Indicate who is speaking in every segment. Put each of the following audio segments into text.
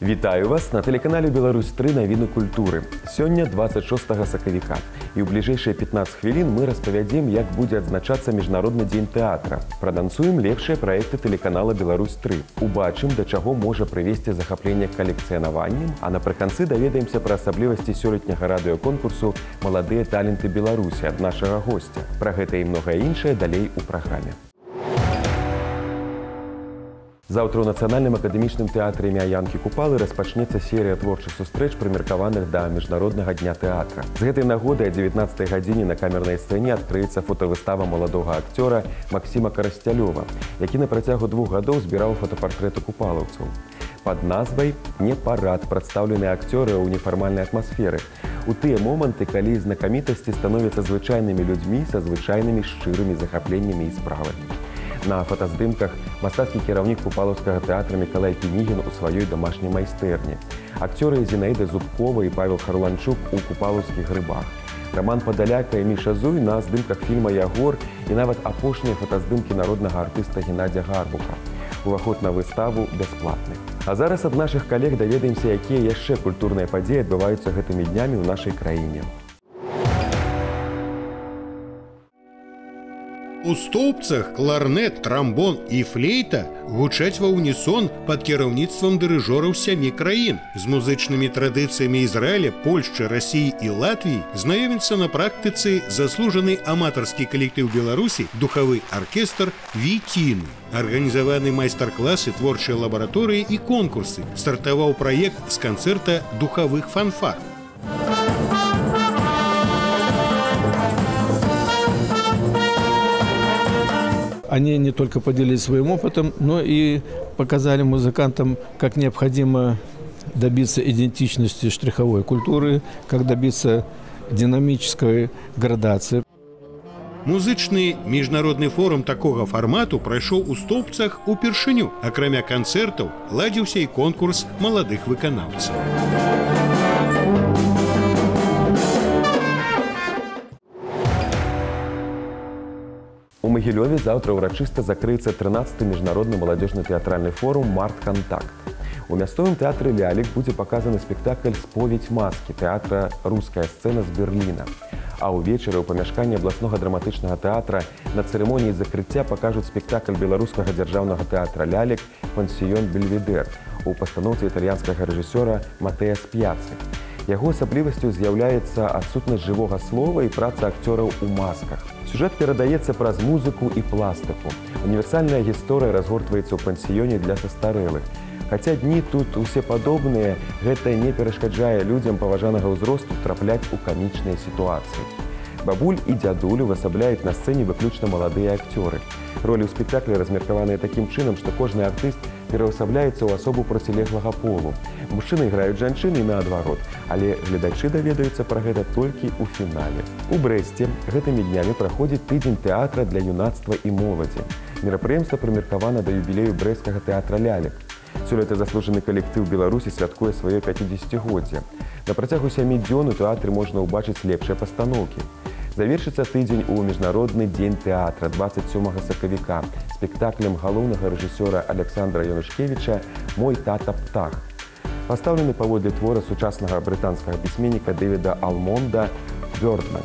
Speaker 1: Вітаю вас на тэлеканале Беларусь-3 навіны культуры. Сёння 26 сакавіка. І ў бліжэйшыя 15 хвілін мы распавядзем, як будзе адзначацца Міжнародны дзень тэатра. Прадансуем лепшыя праекты тэлеканала Беларусь-3. Убачым, да чаго можа прывесці захапленне калекцыянаваннем, а напрыканцы даведаемся пра асаблівасці сёлетняга радыёконкурсу «Маладыя таленты Беларусі» ад нашага госця. Пра гэта і многае іншае далей у праграме. Заўтра ў Нацыянальным акадэмічным тэатры імя Янкі Купалы распачнецца серыя творчых сустрэч, прымеркаваных да Міжнароднага дня тэатра. З гэтай нагоды о 19 гадзіне на камернай сцэне адкрыецца фотавыстава маладога акцёра Максіма Карасцялёва, які на працягу 2 гадоў збіраў фотапартрэты купалаўцаў. Пад назвай «Не парад» прадстаўлены акцёры ў нефармальнай атмасферы. У тыя моманты, калі знакамітасці становяцца звычайнымі людзьмі са звычайнымі шчырымі захапленнямі і справамі. На фотаздымках мастацкі кіраўнік купалаўскага тэатра Мікалай Пінігін у сваёй домашняй майстэрні. Акцёры Зінаіда Зубкова і Павел Харланчук у купалаўскіх грыбах. Роман Падаляка і Міша Зуй на здымках фільма «Ягор» і нават апошнія фотаздымкі народнага артыста Геннадзя Гарбуха. Уваход на выставу бясплатны. А зараз ад нашых калег даведаемся, якія яшчэ культурныя падзеі адбываюцца гэтымі днямі ў нашай краіне.
Speaker 2: У стоўбцах кларнет, трамбон і флейта гучаць ва ўнісон пад кіраўніцтвам дырыжораў 7 краін. З музычнымі традыцыямі Ізраіля, Польшчы, Расіі і Латвіі знаёміцца на практыцы заслужаны аматарскі калектыў Беларусі духавы аркестр «Вітін». Арганізаваны майстар-класы, творчыя лабараторыі і конкурсы. Стартаваў праект з канцэрта духавых фанфар.
Speaker 3: Они не только поделились своим опытом, но и показали музыкантам, как необходимо добиться идентичности штриховой культуры, как добиться динамической градации.
Speaker 2: Музычны міжнародны форум такога фармату прайшоў у стоўбцах упершыню. Акрамя канцэртаў ладзіўся і конкурс маладых выканаўцаў.
Speaker 1: У Магілёве заўтра ўрачыста закрыецца 13-й міжнародны маладзёжны тэатральны форум «Март-Кантакт». У мясцовым тэатры «Лялік» будзе паказаны спектакль «Споведь маски» тэатра «Руская сцена» з Берліна. А ўвечары ў памяшканні абласнога драматычнага тэатра на цырымоніі закрыцця пакажуць спектакль беларускага дзяржаўнага тэатра «Лялік» «Пансіён Бельведер» у пастаноўцы італьянскага рэжысёра Матэа Сп'яцы. Яго асаблівасцю з'яўляецца адсутнасць жывога слова і праца акцёраў у масках. Сюжэт перадаецца праз музыку і пластыку. Універсальная гісторыя разгортваецца ў пансіёне для састарэлых. Хаця дні тут усе падобныя, гэта не перашкаджае людзям паважанага ўзросту трапляць у камічныя сітуацыі. Бабуль і дзядуль увасабляюць на сцэне выключна маладыя акцёры. Ролі ў спектаклі размеркаваныя такім чынам, што кожны артыст пераўсабляецца ў асобу процілеглага полу. Мужчыны граюць жанчын і наадварот, але гледачы даведаюцца пра гэта толькі ў фінале. У Брэсце гэтымі днямі праходзіць тыдзень тэатра для юнацтва і моладзі. Мерапрыемства прымеркавана да юбілею брэсцкага тэатра «Лялік». Сёлета заслужаны калектыў Беларусі святкуе сваё 50-годдзе. На працягу 7 дзён у тэатры можна ўбачыць лепшыя пастаноўкі. Завершыцца тыдзень у Міжнародны дзень тэатра 27 сакавіка спектаклем галоўнага рэжысёра Александра Янушкевіча «Мой тата птах». Пастаўлены паводле твора сучаснага брытанскага пісьменніка Дэвіда Алмонда «Бёрдман».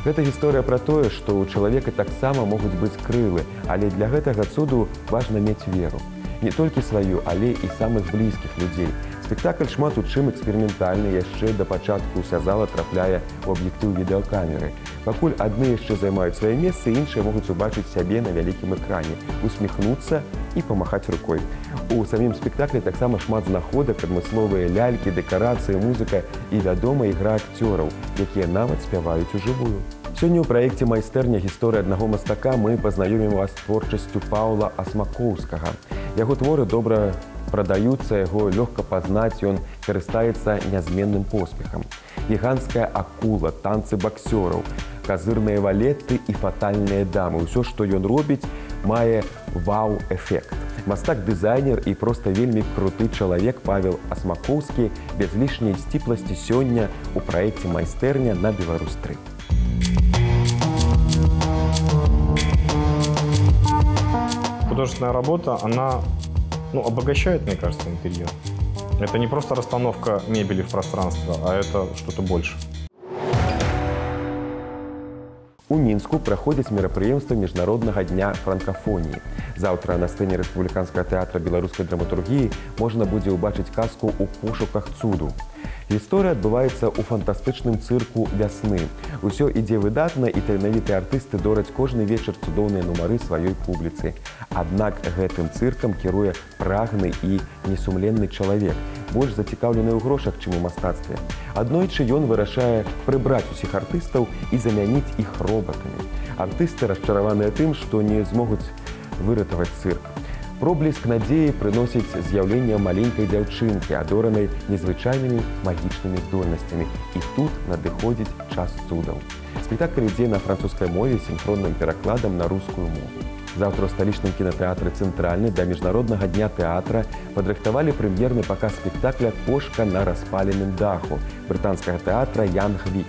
Speaker 1: Гэта гісторыя пра тое, што ў чалавека таксама могуць быць крылы, але для гэтага цуду важна мець веру. Не толькі сваю, але і самых блізкіх людзей. Спектакль шмат у чым эксперыментальны, яшчэ да пачатку ўся зала трапляе ў аб'ектыў відэакамеры. Пакуль адны яшчэ займаюць свае месцы, іншыя могуць убачыць сябе на вялікім экране, усміхнуцца і памахаць рукой. У самім спектаклі таксама шмат знаходак, адмысловыя лялькі, дэкарацыі, музыка і вядома ігра акцёраў, якія нават спяваюць ужывую. Сёння ў праекце «Майстэрня. Гісторыя аднаго мастака» мы пазнаёмім вас з творчасцю Паўла Асмакоўскага. Яго творы добра прадаюцца, яго лёгка пазнаць, ён карыстаецца нязменным поспехам. Гіганцкая акула, танцы баксёраў, казырныя валеты і фатальныя дамы. Усё, што ён робіць, мае вау-эфект. Мастак-дызайнер і проста вельмі круты чалавек Павел Асмакоўскі без лішняй сціпласці сёння ў праекце «Майстэрня» на Беларусь-3.
Speaker 4: Художественная работа, она обогащает, мне кажется, интерьер. Это не просто расстановка мебели в пространство, а это что-то больше.
Speaker 1: У Мінску праходзіць мерапрыемства міжнароднага дня франкафоніі. Заўтра на сцэне рэспубліканскага тэатра беларускай драматургіі можна будзе ўбачыць казку «У пошуках цуду». Гісторыя адбываецца ў фантастычным цырку «Вясны». Усё ідзе выдатна, і таленавітыя артысты дораць кожны вечар цудоўныя нумары сваёй публіцы. Аднак гэтым цыркам кіруе прагны і несумленны чалавек, больш зацікаўлены ў грошах, чым у мастацтве. Аднойчы ён вырашае прыбраць усіх артыстаў і замяніць іх роботамі. Артысты расчараваныя тым, што не змогуць выратаваць цырк. Пробліск надзеі прыносіць з'яўленне маленькай дзяўчынкі, адоранай незвычайнымі магічнымі здольнасцямі. І тут надыходзіць час цудаў. Спектакль ідзе на французскай мове з сінхронным перакладам на рускую мову. Заўтра ў сталічным кінатэатры «Цэнтральны» да міжнароднага дня тэатра падрыхтавалі прэм'ерны паказ спектакля «Кошка на распаленым даху» брытанскага тэатра «Янг Вік».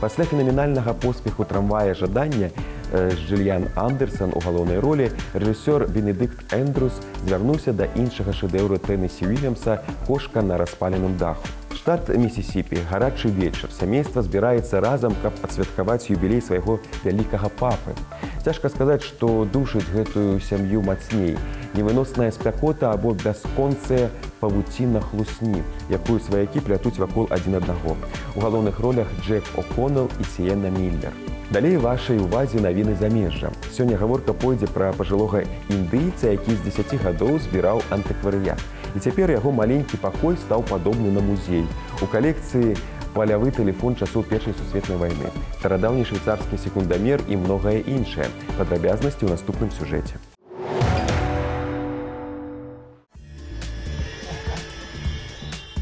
Speaker 1: Пасля фенаменальнага поспеху «Трамвая жадання» з Джыльян Андерсон у галоўнай ролі рэжысёр Бенедыкт Эндрус звярнуўся да іншага шэдэўру Тэнесі Уільямса «Кошка на распаленым даху». Штат Місісіпі, гарачы вечар. Сямейства збіраецца разам, каб адсвяткаваць юбілей свайго вялікага папы. Цяжка сказаць, што душыць гэтую сям'ю мацней. Невыносная спякота або бясконцая павуціна хлусні, якую сваякі плятуць вакол адзін аднаго. У галоўных ролях Джек О'Коннелл і Сіенна Міллер. Далей вашай увазе навіны замежжа. Сёння гаворка пойдзе пра пажылога індыйца, які з 10 гадоў збіраў антыкварыят. І цяпер яго маленькі пакой стаў падобны на музей. У калекцыі палявы тэлефон часоў Першай сусветнай вайны, старадаўні швейцарскі секундамер і многае іншае. Падрабязнасці ў наступным сюжэце.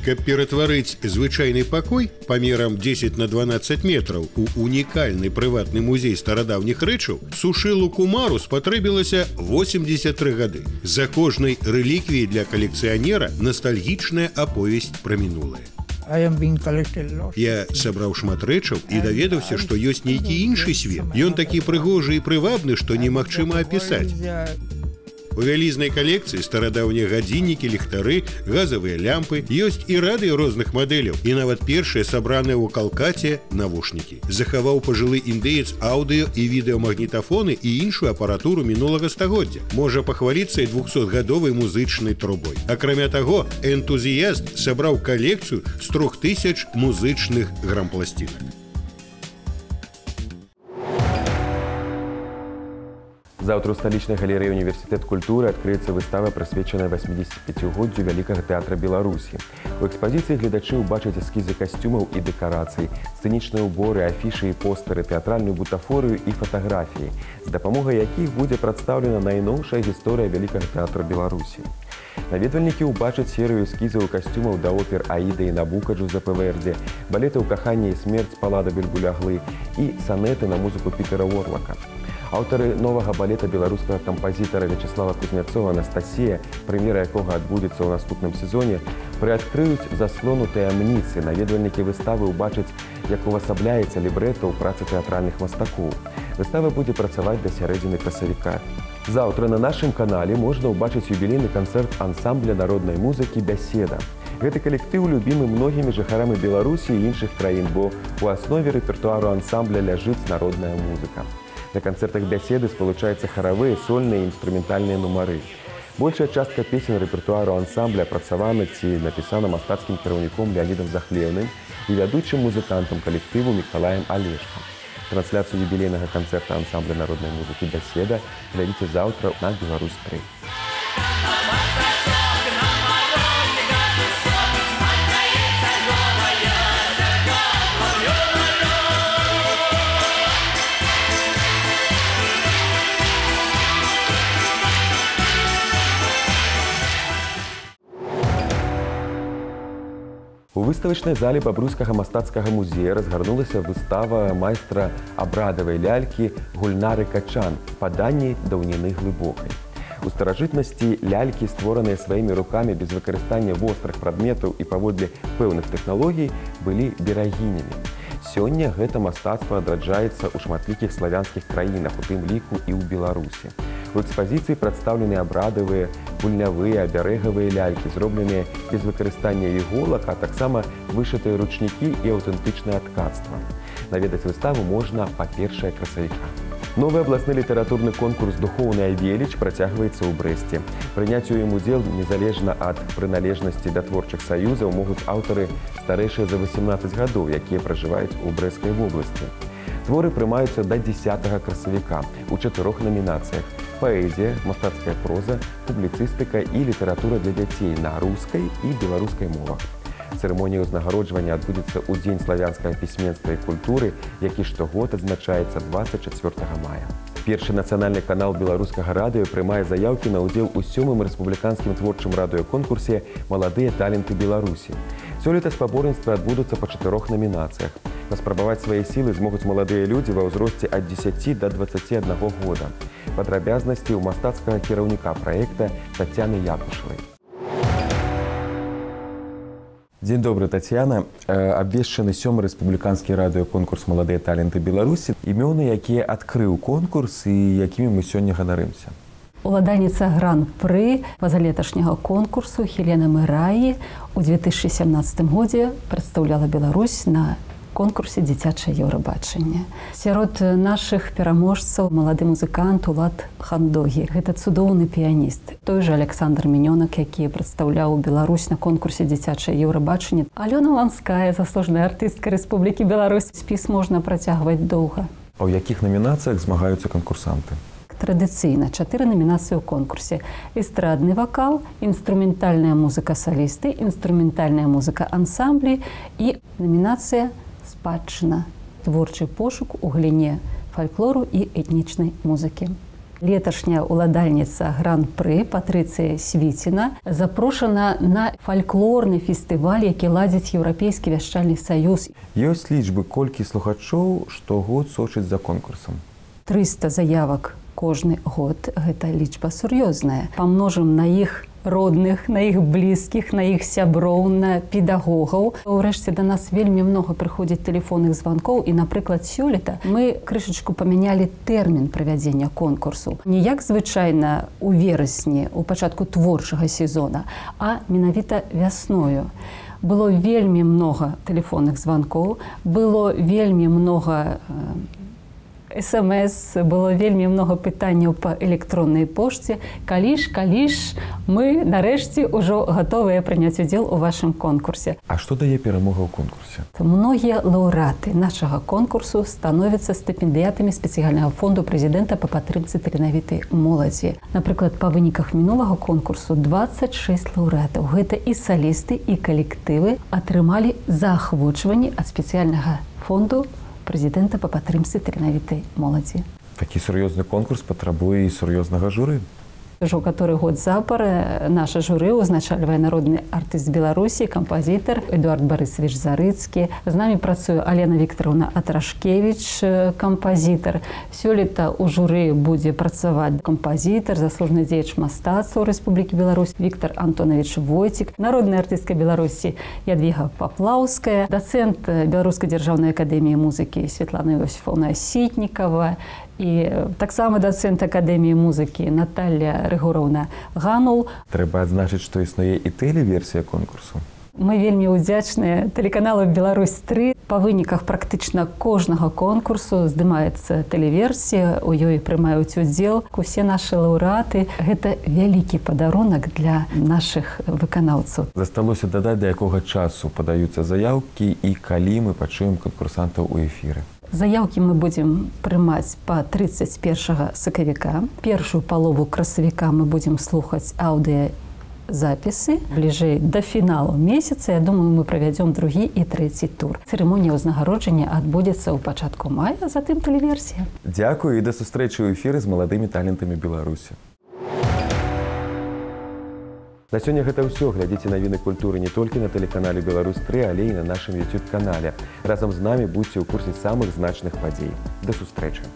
Speaker 2: Каб ператварыць звычайны пакой памерам 10 на 12 метраў у унікальны прыватны музей старадаўніх рэчаў, Сушылу Кумару спатрэбілася 83 гады. За кожнай рэліквіяй для калекцыянера ностальгічная аповесць пра мінулае. Я сабраў шмат рэчаў і даведаўся, што ёсць нейкі іншы свет. Ён такі прыгожы і прывабны, што немагчыма апісаць. У вялізнай калекцыі старадаўнія гадзіннікі, ліхтары, газавыя лямпы, ёсць і радыё розных мадэляў, і нават першыя сабраныя ў Калкаце навушнікі. Захаваў пажылы індыец аўдыё і відэамагнітафоны і іншую апаратуру мінулага стагоддзя. Можа пахваліцца і 200-гадовай музычнай трубой. Акрамя таго, энтузіяст сабраў калекцыю з 3000 музычных грампласцінак.
Speaker 1: Заўтра ў сталічнай галерэі «Універсітэт культуры» адкрыецца выстава, прысвечаная 85-годдзю Вялікага тэатра Беларусі. У экспазіцыі гледачы ўбачаць эскізы касцюмаў і дэкарацый, сцэнічныя ўборы, афішы і постэры, тэатральную бутафорыю і фатаграфіі, з дапамогай якіх будзе прадстаўлена найноўшая гісторыя Вялікага тэатра Беларусі. Наведвальнікі ўбачаць серыю эскізаў касцюмаў да опер «Аіда» і «Набука» Джузеппе Верді, балетаў «Каханне і смерць» Палада Бульбуляглы і санеты на музыку Пітера Уорлака. Аўтары новага балета беларускага кампазітара Вячеслава Кузнецова «Анастасія», прэм'ера якога адбудзецца ў наступным сезоне, прыадкрыюць заслону таямніцы. Наведвальнікі выставы ўбачаць, як увасабляецца лібрэта ў працы тэатральных мастакоў. Выстава будзе працаваць да сярэдзіны красавіка. Заўтра на нашым канале можна ўбачыць юбілейны канцэрт ансамбля народнай музыкі «Бяседа». Гэты калектыў любімы многімі жыхарамі Беларусі і іншых краін, бо ў аснове рэпертуару ансамбля ляжыць народная музыка. На канцэртах «Бяседы» спалучаюцца харавыя, сольныя і інструментальныя нумары. Большая частка песен рэпертуару ансамбля апрацавана ці напісана мастацкім кіраўніком Леанідам Захлеўным і вядучым музыкантам калектыву Мікалаем Алешкам. Трансляцыю юбілейнага канцэрта ансамбля народнай музыкі «Бяседа» глядзіце заўтра на Беларусь-3. У выставачнай зале бабруйскага мастацкага музея разгарнулася выстава майстра абрадавай лялькі Гульнары Качан «Паданні даўніны глыбокай». У старажытнасці лялькі, створаныя сваімі рукамі без выкарыстання вострых прадметаў і паводле пэўных тэхналогій, былі берагінямі. Сёння гэта мастацтва адраджаецца ў шматлікіх славянскіх краінах, у тым ліку і ў Беларусі. У экспазіцыі прадстаўлены абрадавыя, гульнявыя, абярэгавыя лялькі, зробленыя без выкарыстання іголак, а таксама вышытыя ручнікі і аўтэнтычнае ткацтва. Наведаць выставу можна па 1 красавіка. Новы абласны літаратурны конкурс «Духоўная веліч» працягваецца ў Брэсце. Прыняць у ім удзел незалежна ад прыналежнасці да творчых саюзаў могуць аўтары старэйшыя за 18 гадоў, якія пражываюць у Брэсцкай вобласці. Творы прымаюцца да 10 красавіка у 4 намінацыях: паэзія, мастацкая проза, публіцыстыка і літаратура для дзяцей на рускай і беларускай мовах. Цырымонія ўзнагароджвання адбудзецца ў Дзень славянскага пісьменства і культуры, які штогод адзначаецца 24 мая. Першы нацыянальны канал беларускага радыё прымае заяўкі на ўдзел у 7-м рэспубліканскім творчым радыёконкурсе «Маладыя таленты Беларусі». Сёлета спаборніцтвы адбудуцца па 4 намінацыях. Паспрабаваць свае сілы змогуць маладыя людзі ва ўзросце ад 10 до 21 года. Падрабязнасці ў мастацкага кіраўніка праекта Тацяны Якушавай. Дзень добры, Тацяна. Абвешчаны 7-й рэспубліканскі радыёконкурс «Маладыя таленты Беларусі». Імёны, якія адкрыў конкурс і якімі мы сёння ганарымся.
Speaker 5: Уладальніца гран-пры пазалеташняга конкурсу Хелена Мыраі у 2017 годзе прадстаўляла Беларусь на конкурсе «Дзіцячае Еўрабачанне». Сярод нашых пераможцаў малады музыкант Улад Хандогі. Гэта цудоўны піяніст. Той жа Александр Мінёнак, які прадстаўляў Беларусь на конкурсе «Дзіцячае Еўрабачанне». Алёна Ланская, заслужаная артыстка Рэспублікі Беларусь. Спіс можна працягваць доўга.
Speaker 1: А ў якіх намінацыях змагаюцца канкурсанты?
Speaker 5: Традыцыйна 4 намінацыі ў конкурсе: эстрадны вакал, інструментальная музыка салісты, інструментальная музыка ансамблі і намінацыя «Спадчына», творчы пошук у галіне фальклору і этнічнай музыкі. Леташняя уладальніца гран-пры Патрыцыя Свіціна запрошана на фальклорны фестываль, які ладзіць Еўрапейскі вяшчальны саюз.
Speaker 1: Ёсць лічбы, колькі слухачоў штогод сочыць за конкурсам?
Speaker 5: 300 заявак кожны год. Гэта лічба сур'ёзная. Памножым на іх родных, на іх блізкіх, на іх сяброў, на педагогаў. Урэшце да нас вельмі многа прыходзіць тэлефонных званкоў і, напрыклад, сёлета мы крышачку памянялі тэрмін правядзення конкурсу. Не як звычайна у верасні, у пачатку творчага сезона, а менавіта вясною. Было вельмі многа тэлефонных званкоў, было вельмі многа СМС, было вельмі многа пытанняў па электроннай пошце. Калі ж мы нарэшце ўжо гатовыя прыняць удзел у вашым конкурсе.
Speaker 1: А што дае перамога ў конкурсе?
Speaker 5: Многія лаўрэаты нашага конкурсу становяцца стыпендыятамі спецыяльнага фонду прэзідэнта па падтрымцы таленавітай моладзі. Напрыклад, па выніках мінулага конкурсу 26 лаўрэатаў, гэта і салісты, і калектывы, атрымалі заахвочванні ад спецыяльнага фонду прэзідэнта па падтрымцы таленавітай моладзі.
Speaker 1: Такі сур'ёзны конкурс патрабуе і сур'ёзнага журы.
Speaker 5: Ужо каторы год запар наша журы узначальвае народны артыст Беларусі, кампазітар Эдуард Барысавіч Зарыцкі. З намі працуе Алена Віктараўна Атрашкевіч, кампазітар. Сёлета ў журы будзе працаваць кампазітар, заслужаны дзеяч мастацтва Рэспублікі Беларусь Віктар Антонавіч Войцік, народная артыстка Беларусі Ядвіга Паплаўская, дацэнт Беларускай дзяржаўнай акадэміі музыкі Светлана Іосифовна Сітнікава, і таксама дацэнт акадэміі музыкі Наталля Рыгораўна Ганул.
Speaker 1: Трэба адзначыць, што існуе і тэлеверсія конкурсу.
Speaker 5: Мы вельмі ўдзячныя тэлеканалу «Беларусь-3». Па выніках практычна кожнага конкурсу здымаецца тэлеверсія, у ёй прымаюць удзел усе нашы лаўрэаты. Гэта вялікі падарунак для нашых выканаўцаў.
Speaker 1: Засталося дадаць, да якога часу падаюцца заяўкі і калі мы пачуем канкурсантаў у эфіры.
Speaker 5: Заяўкі мы будзем прымаць па 31 сакавіка. Першую палову красавіка мы будзем слухаць аўдыязапісы. Бліжэй да фіналу месяца, я думаю, мы правядзём другі і трэці тур. Цырымонія ўзнагароджання адбудзецца ў пачатку мая, затым тэлеверсія.
Speaker 1: Дзякую і да сустрэчы ў эфіры з маладымі талентамі Беларусі. На сёння гэта ўсё. Глядзіце навіны культуры не толькі на тэлеканале «Беларусь-3», але і на нашым YouTube-канале. Разам з намі будзьце ў курсе самых значных падзей. Да сустрэчы!